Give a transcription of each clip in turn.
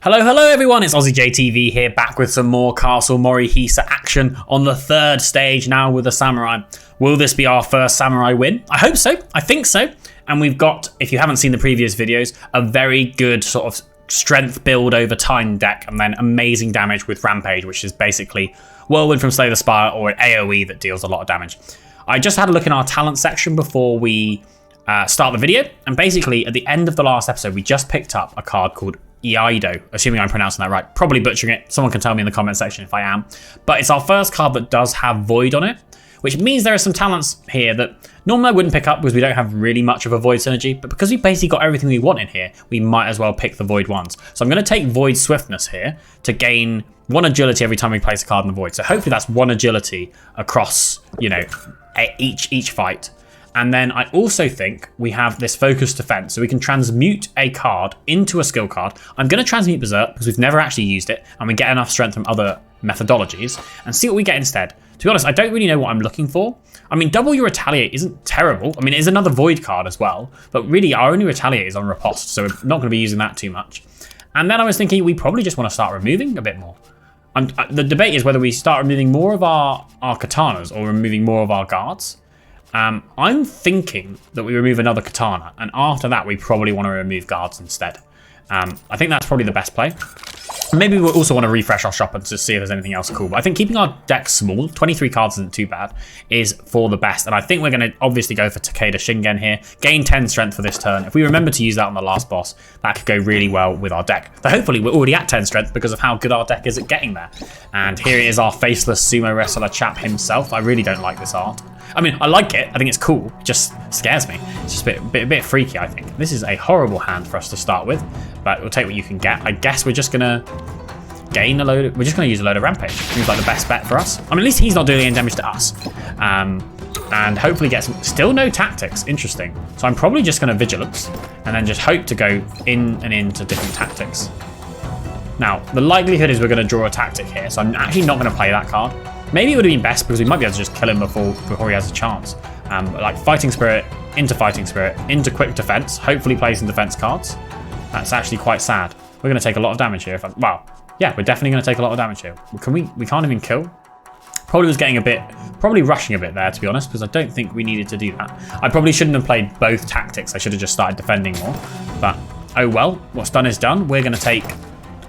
Hello everyone, it's AussieJTV here, back with some more Castle Morihisa action on the third stage now with a samurai. Will this be our first samurai win? I hope so, I think so. And we've got, if you haven't seen the previous videos, a very good sort of strength build over time deck, and then amazing damage with Rampage, which is basically Whirlwind from Slay the Spire or an AoE that deals a lot of damage. I just had a look in our talent section before we start the video, and basically at the end of the last episode we just picked up a card called Iaido, assuming I'm pronouncing that right. Probably butchering it. Someone can tell me in the comment section if I am. But it's our first card that does have Void on it, which means there are some talents here that normally I wouldn't pick up because we don't have really much of a Void synergy, but because we basically got everything we want in here, we might as well pick the Void ones. So I'm going to take Void Swiftness here to gain 1 agility every time we place a card in the Void. So hopefully that's 1 agility across, you know, each fight. And then I also think we have this focus defense, so we can transmute a card into a skill card. I'm going to transmute Berserk because we've never actually used it, and we get enough strength from other methodologies, and see what we get instead. To be honest, I don't really know what I'm looking for. I mean, double your Retaliate isn't terrible. I mean, it is another Void card as well, but really our only Retaliate is on Riposte, so we're not going to be using that too much. And then I was thinking we probably just want to start removing a bit more. The debate is whether we start removing more of our katanas or removing more of our guards. I'm thinking that we remove another katana, and after that we probably want to remove guards instead. I think that's probably the best play. Maybe we also want to refresh our shop and just see if there's anything else cool. But I think keeping our deck small, 23 cards isn't too bad, is for the best. And I think we're going to obviously go for Takeda Shingen here. Gain 10 strength for this turn. If we remember to use that on the last boss, that could go really well with our deck. But hopefully we're already at 10 strength because of how good our deck is at getting there. And here is our faceless sumo wrestler chap himself. I really don't like this art. I mean, I like it. I think it's cool. It just scares me. It's just a bit freaky, I think. This is a horrible hand for us to start with, but we'll take what you can get. I guess we're just going to gain a load. We're just going to use a load of Rampage. Seems like the best bet for us. I mean, at least he's not doing any damage to us. And hopefully get some. Still no tactics. Interesting. So I'm probably just going to Vigilance and then just hope to go in and into different tactics. Now, the likelihood is we're going to draw a tactic here, so I'm actually not going to play that card. Maybe it would have been best because we might be able to just kill him before he has a chance. Like Fighting Spirit, into Quick Defense, hopefully play some defense cards. That's actually quite sad. We're going to take a lot of damage here. Wow. Yeah, we're definitely going to take a lot of damage here. We can't even kill. Probably was getting probably rushing a bit there, to be honest, because I don't think we needed to do that. I probably shouldn't have played both tactics. I should have just started defending more. But, oh well, what's done is done. We're going to take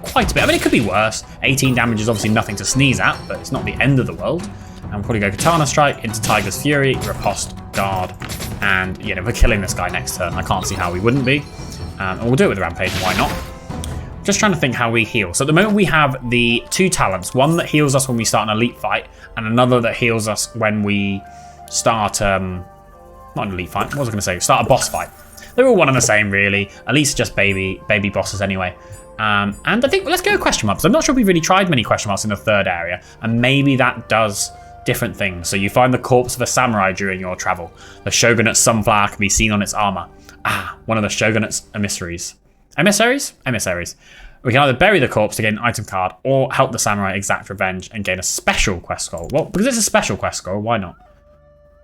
quite a bit. I mean, it could be worse. 18 damage is obviously nothing to sneeze at, but it's not the end of the world. And we'll probably go Katana Strike into Tiger's Fury, Riposte, Guard, and you know, we're killing this guy next turn. I can't see how we wouldn't be. And we'll do it with the Rampage, why not? Just trying to think how we heal. So at the moment we have the 2 talents, one that heals us when we start an elite fight, and another that heals us when we start, not an elite fight, what was I going to say? Start a boss fight. They're all one and the same, really. Elites are just baby bosses anyway. And I think, let's go question marks. I'm not sure we've really tried many question marks in the third area, and maybe that does different things. So you find the corpse of a samurai during your travel. The shogunate's sunflower can be seen on its armor. One of the shogunate's emissaries. Emissaries? Emissaries. We can either bury the corpse to gain an item card, or help the samurai exact revenge and gain a special quest scroll. Well, because it's a special quest scroll, why not?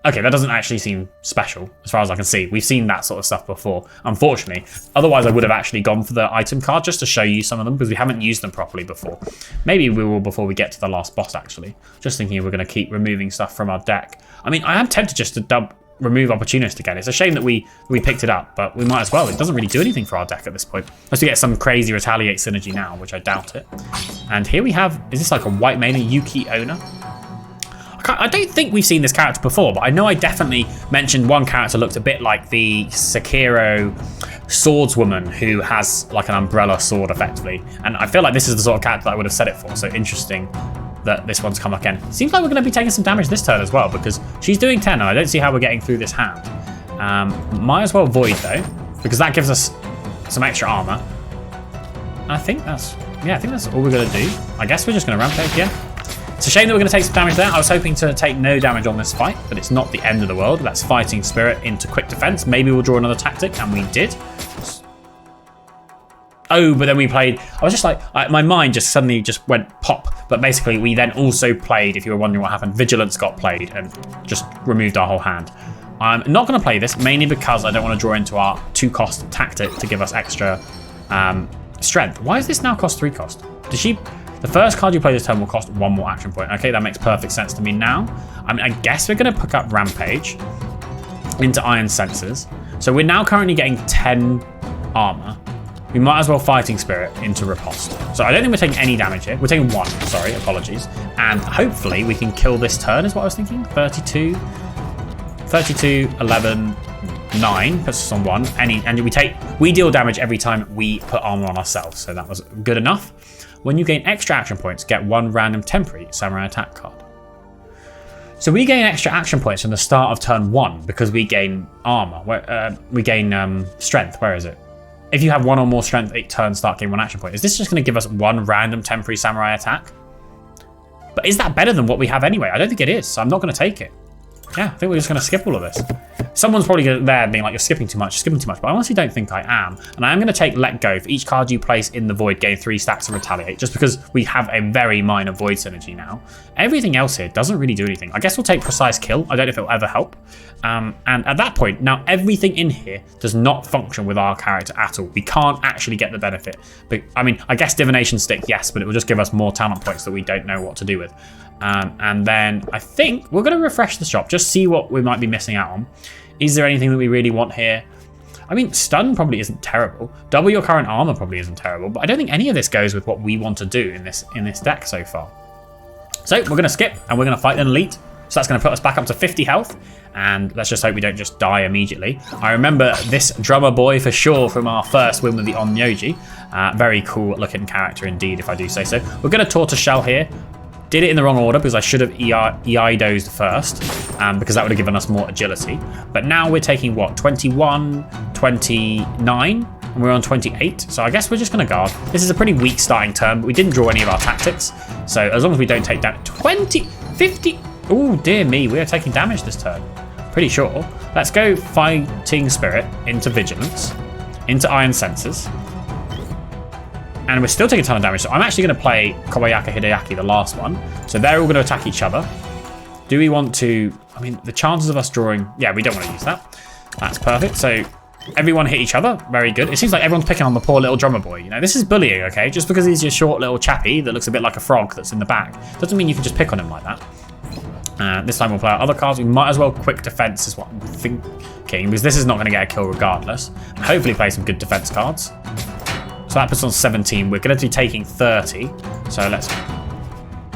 Okay, that doesn't actually seem special, as far as I can see. We've seen that sort of stuff before, unfortunately. Otherwise, I would have actually gone for the item card just to show you some of them, because we haven't used them properly before. Maybe we will before we get to the last boss, actually. Just thinking we're going to keep removing stuff from our deck. I mean, I am tempted just to remove Opportunist again. It's a shame that we picked it up, but we might as well. It doesn't really do anything for our deck at this point. Unless we get some crazy Retaliate synergy now, which I doubt it. And here we have, is this like a white maiden, Yuki Owner? I don't think we've seen this character before, but I know I definitely mentioned one character looked a bit like the Sekiro swordswoman who has like an umbrella sword effectively. And I feel like this is the sort of character that I would have set it for, so interesting that this one's come up again. Seems like we're going to be taking some damage this turn as well, because she's doing 10 and I don't see how we're getting through this hand. Might as well Void though, because that gives us some extra armor. And I think that's all we're going to do. I guess we're just going to Rampage, yeah. It's a shame that we're going to take some damage there. I was hoping to take no damage on this fight, but it's not the end of the world. That's Fighting Spirit into Quick Defense. Maybe we'll draw another tactic, and we did. Oh, but then we played, I was just like, my mind just suddenly just went pop. But basically, we then also played, if you were wondering what happened, Vigilance got played and just removed our whole hand. I'm not going to play this, mainly because I don't want to draw into our 2-cost tactic to give us extra Strength. Why does this now cost 3 cost? Does she... The first card you play this turn will cost 1 more action point. Okay, that makes perfect sense to me now. I mean, I guess we're going to pick up Rampage into Iron Senses. So we're now currently getting 10 armor. We might as well Fighting Spirit into Riposte. So I don't think we're taking any damage here. We're taking 1, sorry, apologies. And hopefully we can kill this turn is what I was thinking. 32, 11, 9 puts us on 1. And we deal damage every time we put armor on ourselves. So that was good enough. When you gain extra action points, get 1 random temporary samurai attack card. So we gain extra action points from the start of turn 1 because we gain armor. We gain strength. Where is it? If you have 1 or more strength, each turn start gain 1 action point. Is this just going to give us 1 random temporary samurai attack? But is that better than what we have anyway? I don't think it is, so I'm not going to take it. Yeah, I think we're just going to skip all of this. Someone's probably there being like, you're skipping too much, but I honestly don't think I am. And I am going to take Let Go. For each card you place in the Void, gain 3 stacks and Retaliate, just because we have a very minor Void synergy now. Everything else here doesn't really do anything. I guess we'll take Precise Kill. I don't know if it'll ever help. And at that point, now everything in here does not function with our character at all. We can't actually get the benefit. But I mean, I guess Divination Stick, yes, but it will just give us more talent points that we don't know what to do with. And then I think we're going to refresh the shop, just see what we might be missing out on. Is there anything that we really want here? I mean, stun probably isn't terrible. Double your current armor probably isn't terrible, but I don't think any of this goes with what we want to do in this deck so far. So we're going to skip and we're going to fight an elite. So that's going to put us back up to 50 health. And let's just hope we don't just die immediately. I remember this drummer boy for sure from our first win with the Onmyoji. Very cool looking character indeed, if I do say so. We're going to Tortoise Shell here. Did it in the wrong order because I should have EI-dozed first because that would have given us more agility. But now we're taking what, 21, 29, and we're on 28. So I guess we're just going to guard. This is a pretty weak starting turn, but we didn't draw any of our tactics. So as long as we don't take damage, 20, 50. Oh dear me, we are taking damage this turn. Pretty sure. Let's go Fighting Spirit into Vigilance, into Iron Senses. And we're still taking a ton of damage, so I'm actually going to play Kobayaka Hideaki, the last one. So they're all going to attack each other. Do we want to... I mean, the chances of us drawing... Yeah, we don't want to use that. That's perfect. So everyone hit each other. Very good. It seems like everyone's picking on the poor little drummer boy. You know, this is bullying, okay? Just because he's your short little chappy that looks a bit like a frog that's in the back doesn't mean you can just pick on him like that. This time we'll play our other cards. We might as well quick defense is what I'm thinking, because this is not going to get a kill regardless. And hopefully play some good defense cards. So that puts us on 17. We're going to be taking 30. So let's...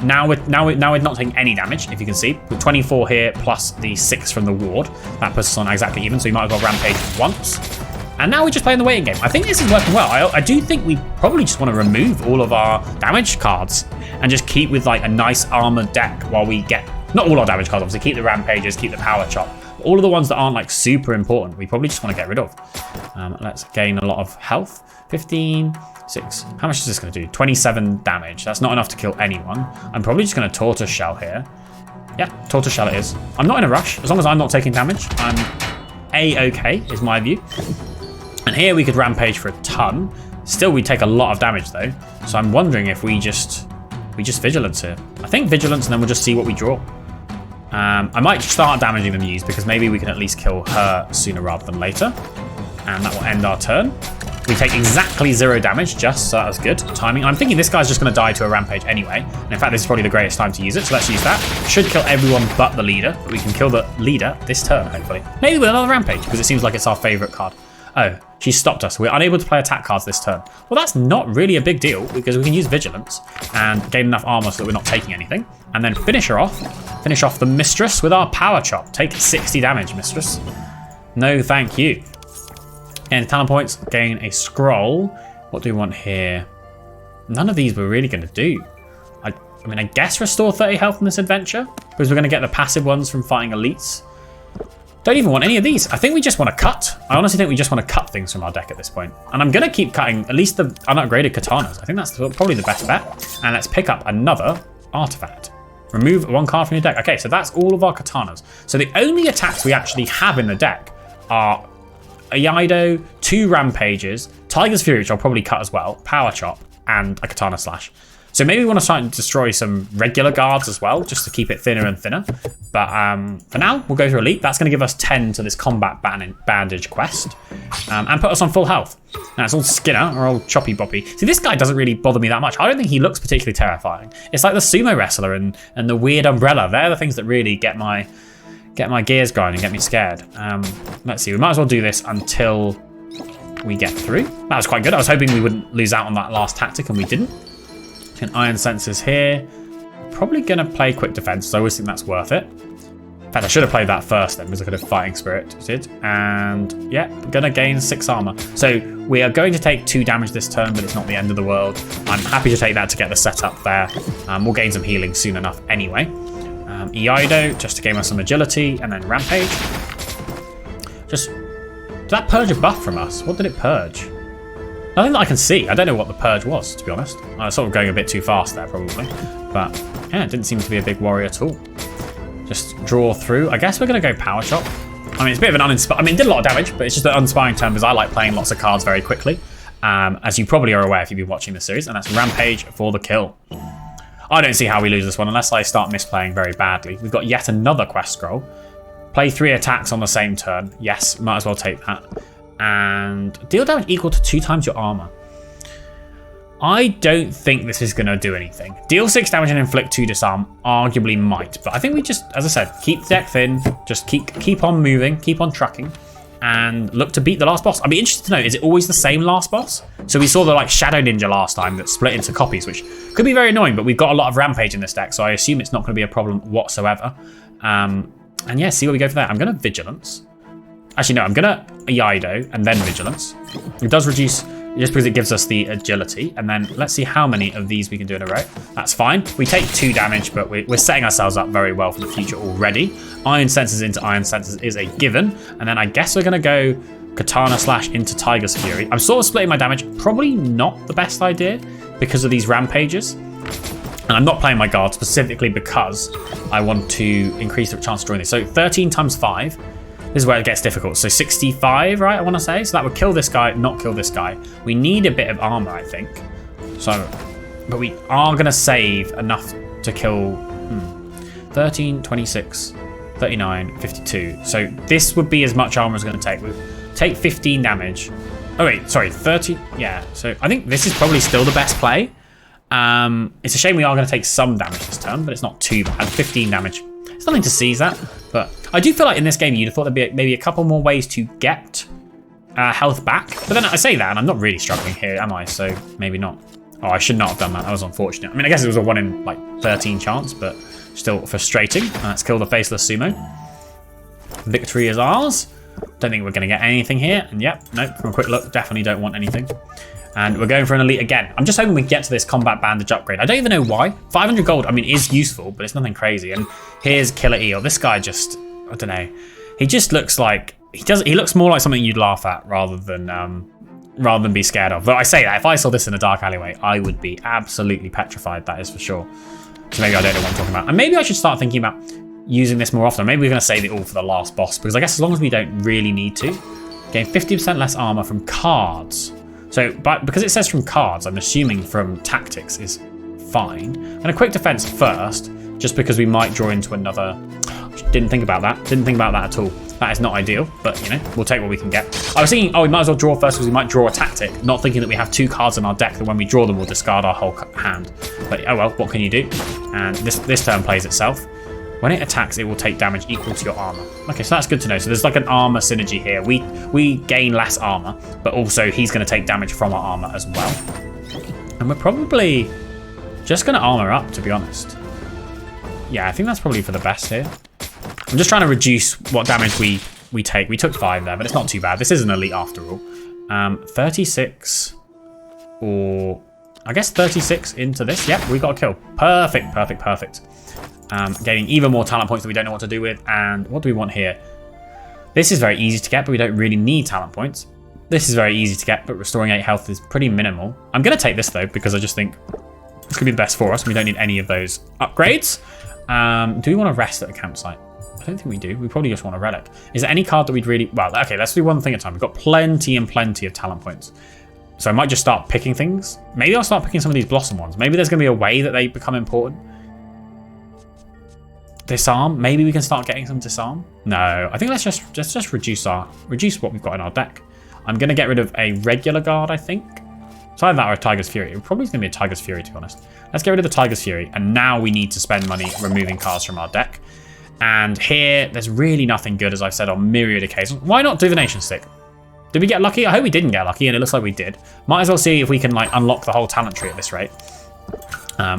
Now we're not taking any damage, if you can see. With 24 here, plus the 6 from the ward. That puts us on exactly even, so we might as well rampage once. And now we're just playing the waiting game. I think this is working well. I do think we probably just want to remove all of our damage cards and just keep with like a nice armored deck while we get... Not all our damage cards, obviously. Keep the rampages, keep the power chop. All of the ones that aren't like super important, we probably just want to get rid of. Let's gain a lot of health. 15, 6. How much is this going to do? 27 damage. That's not enough to kill anyone. I'm probably just going to Tortoise Shell here. Yeah, Tortoise Shell it is. I'm not in a rush. As long as I'm not taking damage, I'm A-okay, is my view. And here we could rampage for a ton. Still, we take a lot of damage though. So I'm wondering if we just Vigilance here. I think Vigilance, and then we'll just see what we draw. I might start damaging the Muse because maybe we can at least kill her sooner rather than later. And that will end our turn. We take exactly 0 damage, just so that was good timing. I'm thinking this guy's just going to die to a rampage anyway. And in fact, this is probably the greatest time to use it, so let's use that. Should kill everyone but the leader, but we can kill the leader this turn, hopefully. Maybe with another rampage, because it seems like it's our favourite card. Oh, she stopped us. We're unable to play attack cards this turn. Well, that's not really a big deal, because we can use Vigilance and gain enough armor so that we're not taking anything. And then finish her off. Finish off the Mistress with our Power Chop. Take 60 damage, Mistress. No, thank you. And talent points, gain a scroll. What do we want here? None of these we're really going to do. I mean, I guess restore 30 health in this adventure, because we're going to get the passive ones from fighting elites. Don't even want any of these. I think we just want to cut. I honestly think we just want to cut things from our deck at this point. And I'm going to keep cutting at least the unupgraded katanas. I think that's probably the best bet. And let's pick up another artifact. Remove 1 card from your deck. Okay, so that's all of our katanas. So the only attacks we actually have in the deck are a Iaido, 2 rampages, Tiger's Fury, which I'll probably cut as well, Power Chop, and a Katana Slash. So maybe we want to try and destroy some regular guards as well, just to keep it thinner and thinner. But for now, we'll go to Elite. That's going to give us 10 to this combat bandage quest and put us on full health. Now it's all Skinner or old Choppy Boppy. See, this guy doesn't really bother me that much. I don't think he looks particularly terrifying. It's like the sumo wrestler and the weird umbrella. They're the things that really get my gears going and get me scared. Let's see, we might as well do this until we get through. That was quite good. I was hoping we wouldn't lose out on that last tactic, and we didn't. An Iron Sensors here. Probably going to play Quick Defense, so I always think that's worth it. In fact, I should have played that first then, because I could have Fighting Spirit did. And yeah, going to gain 6 armor. So we are going to take 2 damage this turn, but it's not the end of the world. I'm happy to take that to get the setup there. We'll gain some healing soon enough anyway. Iaido, just to gain us some agility, and then Rampage. Did that purge a buff from us? What did it purge? Nothing that I can see. I don't know what the purge was, to be honest. I was sort of going a bit too fast there, probably. But yeah, it didn't seem to be a big worry at all. Just draw through. I guess we're going to go Power Chop. I mean, it's a bit of an uninspiring... I mean, it did a lot of damage, but it's just an uninspiring turn because I like playing lots of cards very quickly. As you probably are aware if you've been watching the series. And that's Rampage for the kill. I don't see how we lose this one unless I start misplaying very badly. We've got yet another quest scroll. Play 3 attacks on the same turn. Yes, might as well take that. And deal damage equal to 2 times your armor. I don't think this is going to do anything. Deal 6 damage and inflict 2 disarm arguably might. But I think we just, as I said, keep the deck thin. Just keep on moving, keep on trucking. And look to beat the last boss. I'd be interested to know, is it always the same last boss? So we saw the Shadow Ninja last time that split into copies, which could be very annoying, but we've got a lot of Rampage in this deck, so I assume it's not going to be a problem whatsoever. And yeah, see where we go for that. I'm going to Vigilance. Actually, no, I'm going to Iaido and then Vigilance. It does reduce, just because it gives us the agility. And then let's see how many of these we can do in a row. That's fine. We take 2 damage, but we're setting ourselves up very well for the future already. Iron Sensors into Iron Sensors is a given. And then I guess we're going to go Katana Slash into Tiger's Fury. I'm sort of splitting my damage. Probably not the best idea because of these Rampages. And I'm not playing my guard specifically because I want to increase the chance of drawing this. So 13 times 5. This is where it gets difficult. So 65, right, I want to say. So that would kill this guy, not kill this guy. We need a bit of armor, I think. So, but we are going to save enough to kill 13, 26, 39, 52. So this would be as much armor as going to take. We take 15 damage. Oh, wait, sorry, 30. Yeah, so I think this is probably still the best play. It's a shame we are going to take some damage this turn, but it's not too bad. 15 damage. It's nothing to seize that, but I do feel like in this game you'd have thought there'd be maybe a couple more ways to get health back. But then I say that, and I'm not really struggling here, am I? So maybe not. Oh, I should not have done that. That was unfortunate. I mean, I guess it was a 1 in 13 chance, but still frustrating. Let's kill the Faceless Sumo. Victory is ours. Don't think we're going to get anything here. And yep, nope, from a quick look, definitely don't want anything. And we're going for an elite again. I'm just hoping we get to this combat bandage upgrade. I don't even know why. 500 gold, I mean, is useful, but it's nothing crazy. And here's Killer Eel. This guy just, I don't know. He just looks like, he looks more like something you'd laugh at rather than be scared of. But I say that, if I saw this in a dark alleyway, I would be absolutely petrified, that is for sure. So maybe I don't know what I'm talking about. And maybe I should start thinking about using this more often. Maybe we're going to save it all for the last boss, because I guess as long as we don't really need to. Gain 50% less armor from cards. So, but because it says from cards, I'm assuming from tactics is fine. And a quick defense first, just because we might draw into another... Didn't think about that. Didn't think about that at all. That is not ideal, but, you know, we'll take what we can get. I was thinking, oh, we might as well draw first because we might draw a tactic, not thinking that we have 2 cards in our deck that when we draw them, we'll discard our whole hand. But, oh well, what can you do? And this turn plays itself. When it attacks, it will take damage equal to your armor. Okay, so that's good to know. So there's like an armor synergy here. We gain less armor, but also he's going to take damage from our armor as well. And we're probably just going to armor up, to be honest. Yeah, I think that's probably for the best here. I'm just trying to reduce what damage we take. We took 5 there, but it's not too bad. This is an elite after all. 36 or I guess 36 into this. Yep, we got a kill. Perfect, perfect, perfect. Gaining even more talent points that we don't know what to do with. And what do we want here? This is very easy to get, but we don't really need talent points. This is very easy to get, but restoring 8 health is pretty minimal. I'm going to take this, though, because I just think this could be the best for us. We don't need any of those upgrades. Do we want to rest at the campsite? I don't think we do. We probably just want a relic. Is there any card that we'd really... Well, okay, let's do one thing at a time. We've got plenty and plenty of talent points. So I might just start picking things. Maybe I'll start picking some of these blossom ones. Maybe there's going to be a way that they become important. Disarm. Maybe we can start getting some disarm. No, I think let's just reduce what we've got in our deck. I'm going to get rid of a regular guard, I think. It's either that or a Tiger's Fury. It probably is going to be a Tiger's Fury, to be honest. Let's get rid of the Tiger's Fury. And now we need to spend money removing cards from our deck. And here, there's really nothing good, as I've said on myriad occasions. Why not Divination Stick? Did we get lucky? I hope we didn't get lucky, and it looks like we did. Might as well see if we can like unlock the whole talent tree at this rate.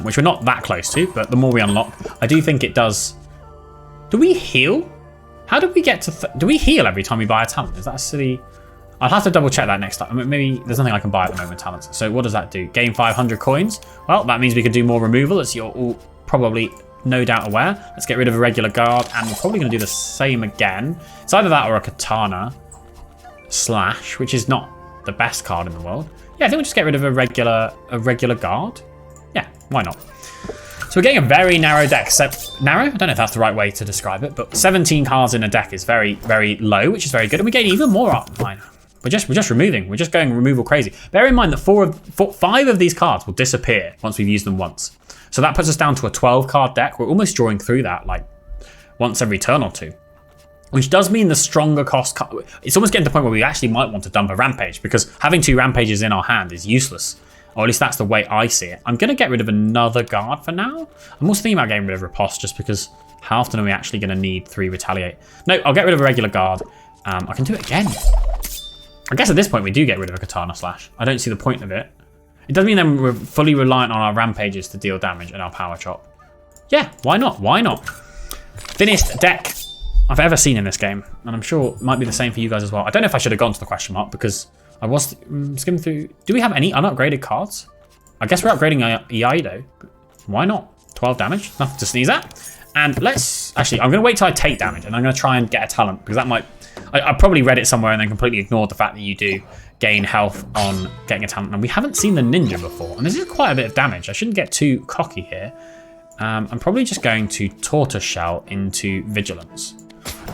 Which we're not that close to, but the more we unlock, I do think it does. Do we heal? How did we get to... do we heal every time we buy a talent? Is that a silly... I'll have to double check that next time. I mean, maybe there's nothing I can buy at the moment with talents. So what does that do? Gain 500 coins. Well, that means we can do more removal, as you're all probably no doubt aware. Let's get rid of a regular guard, and we're probably going to do the same again. It's either that or a katana slash, which is not the best card in the world. Yeah, I think we'll just get rid of a regular guard. Yeah, why not? So we're getting a very narrow deck. So narrow? I don't know if that's the right way to describe it, but 17 cards in a deck is very, very low, which is very good. And we gain even more art. Fine. We're just removing. We're just going removal crazy. Bear in mind that 5 of these cards will disappear once we've used them once. So that puts us down to a 12 card deck. We're almost drawing through that like once every turn or two. Which does mean the stronger cost... it's almost getting to the point where we actually might want to dump a Rampage, because having 2 Rampages in our hand is useless. Or at least that's the way I see it. I'm going to get rid of another guard for now. I'm also thinking about getting rid of Riposte, just because how often are we actually going to need 3 Retaliate? No, I'll get rid of a regular guard. I can do it again. I guess at this point we do get rid of a Katana Slash. I don't see the point of it. It does mean then we're fully reliant on our Rampages to deal damage and our Power Chop. Yeah, why not? Why not? Thinnest deck I've ever seen in this game, and I'm sure it might be the same for you guys as well. I don't know if I should have gone to the question mark, because I was skimming through. Do we have any unupgraded cards? I guess we're upgrading Iaido. Why not? 12 damage, nothing to sneeze at. And let's actually, I'm going to wait till I take damage, and I'm going to try and get a talent, because that might... I probably read it somewhere and then completely ignored the fact that you do gain health on getting a talent. And we haven't seen the ninja before, and this is quite a bit of damage. I shouldn't get too cocky here. I'm probably just going to Tortoise Shell into Vigilance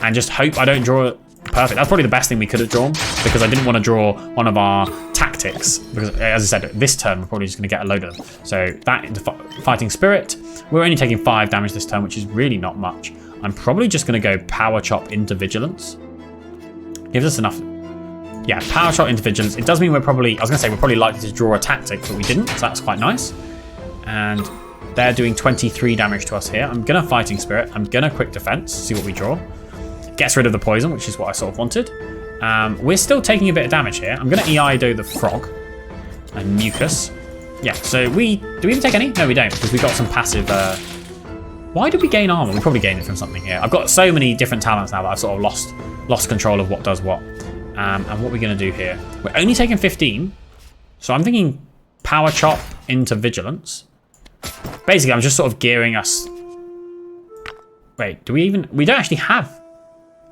and just hope I don't draw it perfect. That's probably the best thing we could have drawn, because I didn't want to draw one of our tactics, because as I said, this turn we're probably just going to get a load of them. So that into Fighting Spirit. We're only taking 5 damage this turn, which is really not much. I'm probably just going to go Power Chop into Vigilance. Gives us enough. Yeah, Power Chop into Vigilance. It does mean we're probably, I was going to say we're probably likely to draw a tactic, but we didn't, so that's quite nice. And they're doing 23 damage to us here. I'm going to Fighting Spirit. I'm going to Quick Defense, see what we draw. Gets rid of the poison, which is what I sort of wanted. We're still taking a bit of damage here. I'm going to Iaido the Frog and Mucus. Yeah, so do we even take any? No, we don't, because we got some passive... why did we gain armor? We probably gained it from something here. I've got so many different talents now that I've sort of lost control of what does what. And what we're going to do here. We're only taking 15. So I'm thinking Power Chop into Vigilance. Basically, I'm just sort of gearing us... Wait, do we even... We don't actually have...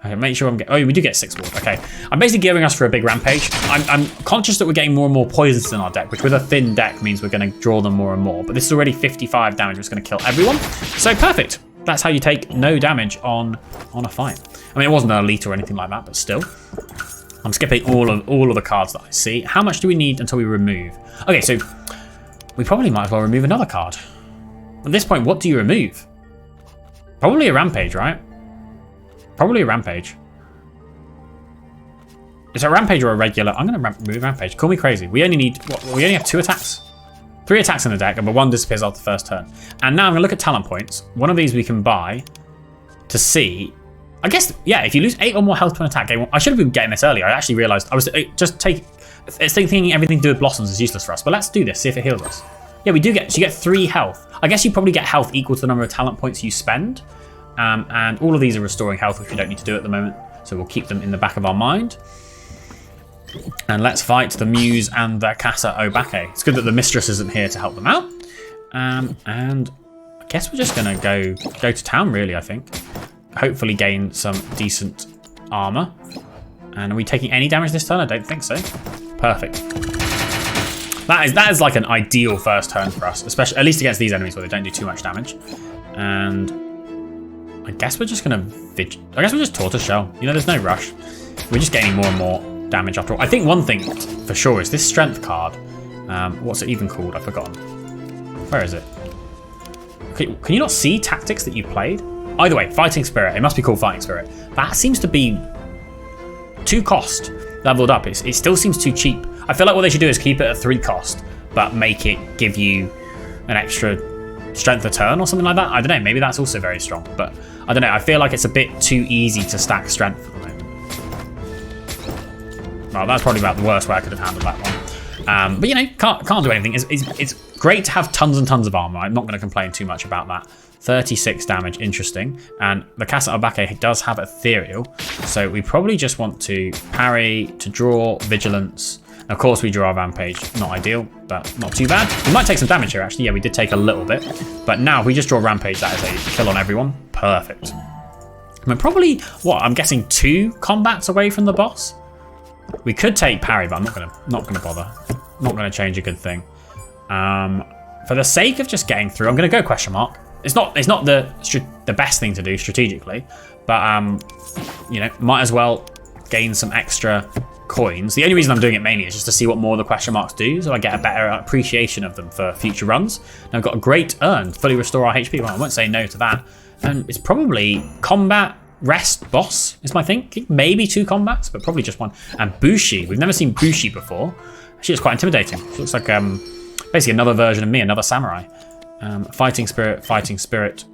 Okay, make sure I'm getting... Oh, we do get 6 ward. Okay. I'm basically gearing us for a big Rampage. I'm conscious that we're getting more and more poisons in our deck, which with a thin deck means we're going to draw them more and more. But this is already 55 damage, which is going to kill everyone. So perfect. That's how you take no damage on a fight. I mean, it wasn't an elite or anything like that, but still. I'm skipping all of the cards that I see. How much do we need until we remove? Okay, so we probably might as well remove another card. At this point, what do you remove? Probably a Rampage, right? Probably a Rampage. Is it a Rampage or a regular? I'm going to remove Rampage. Call me crazy. We only need... What, we only have 2 attacks? 3 attacks in the deck, but 1 disappears after the first turn. And now I'm going to look at talent points. One of these we can buy to see... I guess, yeah, if you lose 8 or more health to an attack game... I should have been getting this earlier. I actually realised... I was just thinking everything to do with Blossoms is useless for us. But let's do this, see if it heals us. Yeah, we do get... So you get 3 health. I guess you probably get health equal to the number of talent points you spend. And all of these are restoring health, which we don't need to do at the moment. So we'll keep them in the back of our mind. And let's fight the Muse and the Casa Obake. It's good that the Mistress isn't here to help them out. And I guess we're just going to go to town, really, I think. Hopefully gain some decent armor. And are we taking any damage this turn? I don't think so. Perfect. That is like an ideal first turn for us, especially at least against these enemies where they don't do too much damage. And I guess we're just going to... I guess we're just Tortoise Shell. You know, there's no rush. We're just gaining more and more damage after all. I think one thing for sure is this strength card. What's it even called? I've forgotten. Where is it? Okay, can you not see tactics that you played? Either way, Fighting Spirit. It must be called Fighting Spirit. That seems to be 2 cost leveled up. It still seems too cheap. I feel like what they should do is keep it at 3 cost, but make it give you an extra strength a turn or something like that. I don't know. Maybe that's also very strong, but I don't know. I feel like it's a bit too easy to stack strength at the moment. Well, that's probably about the worst way I could have handled that one. But you know, can't do anything. It's great to have tons and tons of armor. I'm not going to complain too much about that. 36 damage, interesting. And the Castle Morihisa does have ethereal, so we probably just want to parry, to draw, vigilance. And of course we draw our rampage. Not ideal, but not too bad. We might take some damage here actually. Yeah, we did take a little bit. But now if we just draw rampage, that is a kill on everyone. Perfect. We're probably, what, I'm guessing 2 combats away from the boss? We could take parry, but I'm not gonna bother. Not gonna change a good thing. For the sake of just getting through, I'm gonna go question mark. It's not the best thing to do strategically, but you know, might as well gain some extra coins. The only reason I'm doing it mainly is just to see what more the question marks do, so I get a better appreciation of them for future runs. And I've got a great earn, fully restore our HP. Well, I won't say no to that. And it's probably combat, rest, boss is my thinking. Maybe 2 combats, but probably just 1. And Bushi, we've never seen Bushi before. Actually, it's quite intimidating. She looks like basically another version of me, another samurai. Fighting Spirit, Fighting Spirit.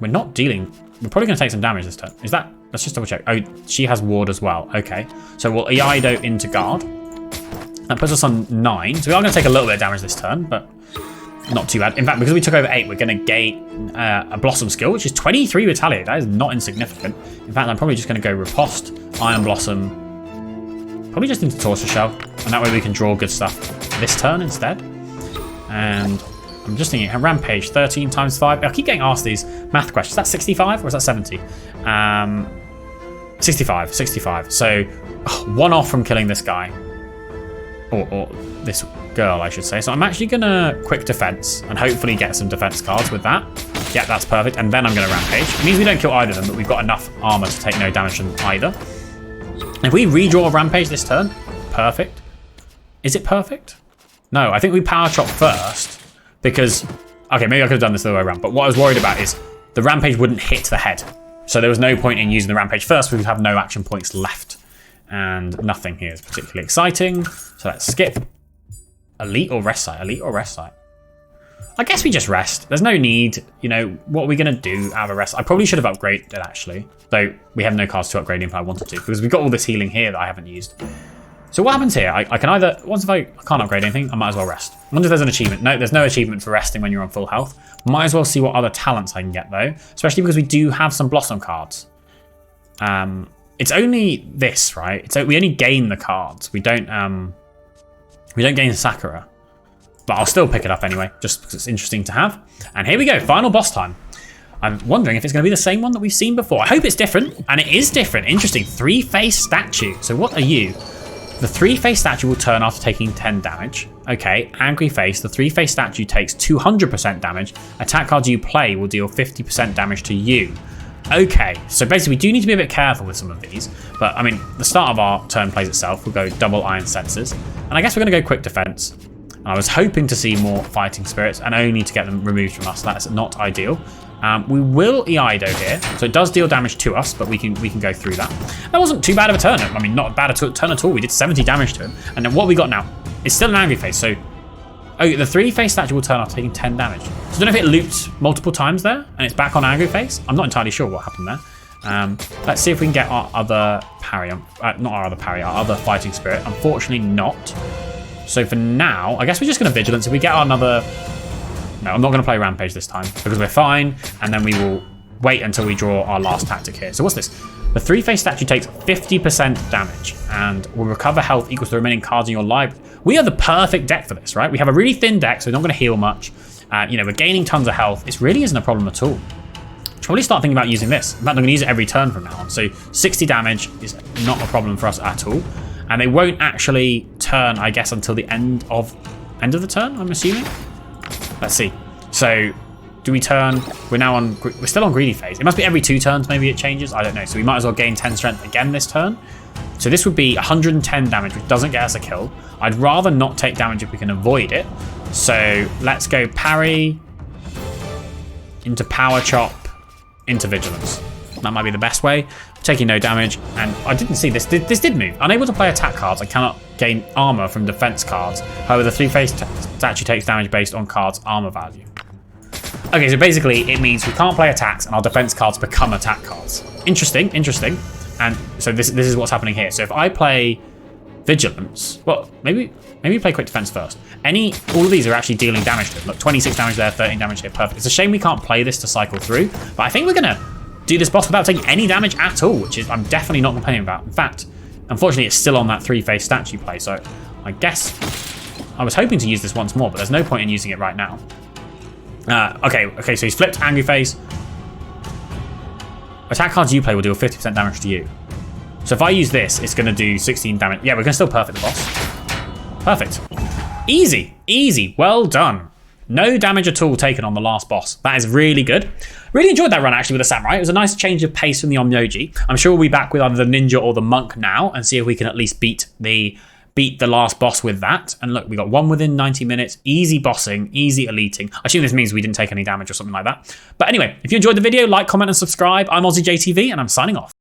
We're not dealing. We're probably going to take some damage this turn. Is that? Let's just double check. Oh, she has ward as well. Okay. So we'll Iaido into guard. That puts us on 9. So we are going to take a little bit of damage this turn, but not too bad. In fact, because we took over 8, we're going to gain a Blossom skill, which is 23 Retaliate. That is not insignificant. In fact, I'm probably just going to go Riposte, Iron Blossom, probably just into Tortoise Shell, and that way we can draw good stuff this turn instead. And I'm just thinking, Rampage, 13 times 5. I keep getting asked these math questions. Is that 65 or is that 70? 65. So 1 off from killing this guy. Or this girl, I should say. So I'm actually going to quick defense and hopefully get some defense cards with that. Yeah, that's perfect. And then I'm going to rampage. It means we don't kill either of them, but we've got enough armor to take no damage from either. If we redraw rampage this turn, perfect. Is it perfect? No, I think we power chop first. Because, okay, maybe I could have done this the other way around, but what I was worried about is the rampage wouldn't hit the head. So there was no point in using the rampage first, because we have no action points left. And nothing here is particularly exciting. So let's skip. Elite or rest site? Elite or rest site? I guess we just rest. There's no need, you know, what are we going to do out of a rest? I probably should have upgraded it actually, though we have no cards to upgrade if I wanted to, because we've got all this healing here that I haven't used. So what happens here? I can either, once if I can't upgrade anything, I might as well rest. I wonder if there's an achievement. No, there's no achievement for resting when you're on full health. Might as well see what other talents I can get though, especially because we do have some Blossom cards. It's only this, right? So we only gain the cards. We don't gain Sakura. But I'll still pick it up anyway, just because it's interesting to have. And here we go, final boss time. I'm wondering if it's going to be the same one that we've seen before. I hope it's different, and it is different. Interesting, 3-face statue. So what are you? The 3-face statue will turn after taking 10 damage. Okay, angry face. The 3-face statue takes 200% damage. Attack cards you play will deal 50% damage to you. Okay, so basically we do need to be a bit careful with some of these. But I mean, the start of our turn plays itself. We'll go double iron sensors. And I guess we're going to go quick defense. And I was hoping to see more fighting spirits and only to get them removed from us. That's not ideal. We will Iaido here, so it does deal damage to us, but we can go through that. That wasn't too bad of a turn. I mean, not bad a turn at all. We did 70 damage to him, and then what we got now is still an angry face. So, oh, the 3-face statue will turn after taking 10 damage. So I don't know if it looped multiple times there, and it's back on angry face. I'm not entirely sure what happened there. Let's see if we can get our other parry. Not our other parry, our other fighting spirit. Unfortunately, not. So for now, I guess we're just going to vigilance. If we get another. No, I'm not going to play Rampage this time because we're fine, and then we will wait until we draw our last tactic here. So what's this? The 3-face statue takes 50% damage and will recover health equals to the remaining cards in your library. We are the perfect deck for this, right? We have a really thin deck, so we're not going to heal much. You know, we're gaining tons of health. This really isn't a problem at all. Should probably start thinking about using this. In fact, I'm going to use it every turn from now on. So 60 damage is not a problem for us at all. And they won't actually turn, I guess, until the end of the turn, I'm assuming. Let's see. So, do we turn? We're still on greedy phase. It must be every 2 turns. Maybe it changes. I don't know. So we might as well gain 10 strength again this turn. So this would be 110 damage, which doesn't get us a kill. I'd rather not take damage if we can avoid it. So let's go parry, into power chop, into vigilance. That might be the best way. Taking no damage, and I didn't see this. This did move. Unable to play attack cards. I cannot gain armor from defense cards. However, the three-faced statue takes damage based on cards' armor value. Okay, so basically it means we can't play attacks, and our defense cards become attack cards. Interesting, interesting. And so this is what's happening here. So if I play vigilance, well, maybe play quick defense first. All of these are actually dealing damage to it. Look, 26 damage there, 13 damage here, perfect. It's a shame we can't play this to cycle through, but I think we're gonna do this boss without taking any damage at all, which is I'm definitely not complaining about. In fact, unfortunately, it's still on that three-face statue play, so I guess I was hoping to use this once more, but there's no point in using it right now. Okay, so he's flipped Angry Face. Attack cards you play will deal 50% damage to you. So if I use this, it's going to do 16 damage. Yeah, we're going to still perfect the boss. Perfect. Easy, easy, well done. No damage at all taken on the last boss. That is really good. Really enjoyed that run actually with the samurai. It was a nice change of pace from the Onmyoji. I'm sure we'll be back with either the ninja or the monk now and see if we can at least beat the last boss with that. And look, we got one within 90 minutes. Easy bossing, easy eliting. I assume this means we didn't take any damage or something like that. But anyway, if you enjoyed the video, like, comment, and subscribe. I'm JTV, and I'm signing off.